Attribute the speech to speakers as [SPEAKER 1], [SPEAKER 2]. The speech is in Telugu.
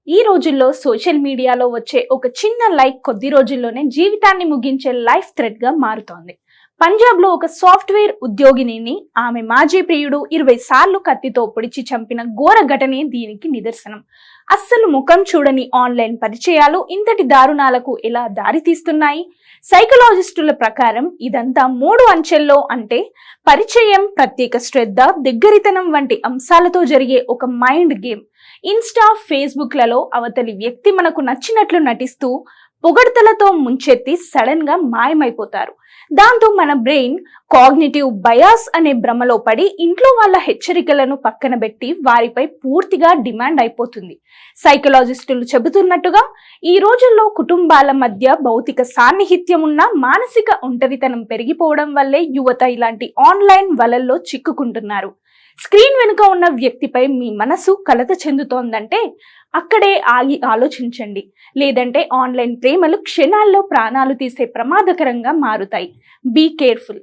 [SPEAKER 1] ఈ రోజుల్లో సోషల్ మీడియాలో వచ్చే ఒక చిన్న లైక్ కొద్ది రోజుల్లోనే జీవితాన్ని ముగించే లైఫ్ థ్రెడ్ గా మారుతోంది. పంజాబ్ లో ఒక సాఫ్ట్వేర్ ఉద్యోగిని ఆమె మాజీ ప్రియుడు 20 సార్లు కత్తితో పొడిచి చంపిన ఘోర ఘటనే దీనికి నిదర్శనం. అస్సలు ముఖం చూడని ఆన్లైన్ పరిచయాలు ఇంతటి దారుణాలకు ఎలా దారితీస్తున్నాయి? సైకలాజిస్టుల ప్రకారం ఇదంతా 3 అంచెల్లో, అంటే పరిచయం, ప్రత్యేక శ్రద్ధ, దగ్గరితనం వంటి అంశాలతో జరిగే ఒక మైండ్ గేమ్. ఇన్స్టా, ఫేస్బుక్లలో అవతలి వ్యక్తి మనకు నచ్చినట్లు నటిస్తూ పొగడ్తలతో ముంచెత్తి సడన్ గా మాయమైపోతారు. దాంతో మన బ్రెయిన్ కాగ్నిటివ్ బయాస్ అనే భ్రమలో పడి ఇంట్లో వాళ్ళ హెచ్చరికలను పక్కన పెట్టి వారిపై పూర్తిగా డిమాండ్ అయిపోతుంది. సైకలాజిస్టులు చెబుతున్నట్టుగా ఈ రోజుల్లో కుటుంబాల మధ్య భౌతిక సాన్నిహిత్యం ఉన్న మానసిక ఒంటరితనం పెరిగిపోవడం వల్లే యువత ఇలాంటి ఆన్లైన్ వలల్లో చిక్కుకుంటున్నారు. స్క్రీన్ వెనుక ఉన్న వ్యక్తిపై మీ మనసు కలత చెందుతోందంటే అక్కడే ఆగి ఆలోచించండి. లేదంటే ఆన్లైన్ ప్రేమలు క్షణాల్లో ప్రాణాలు తీసే ప్రమాదకరంగా మారుతాయి. Be careful.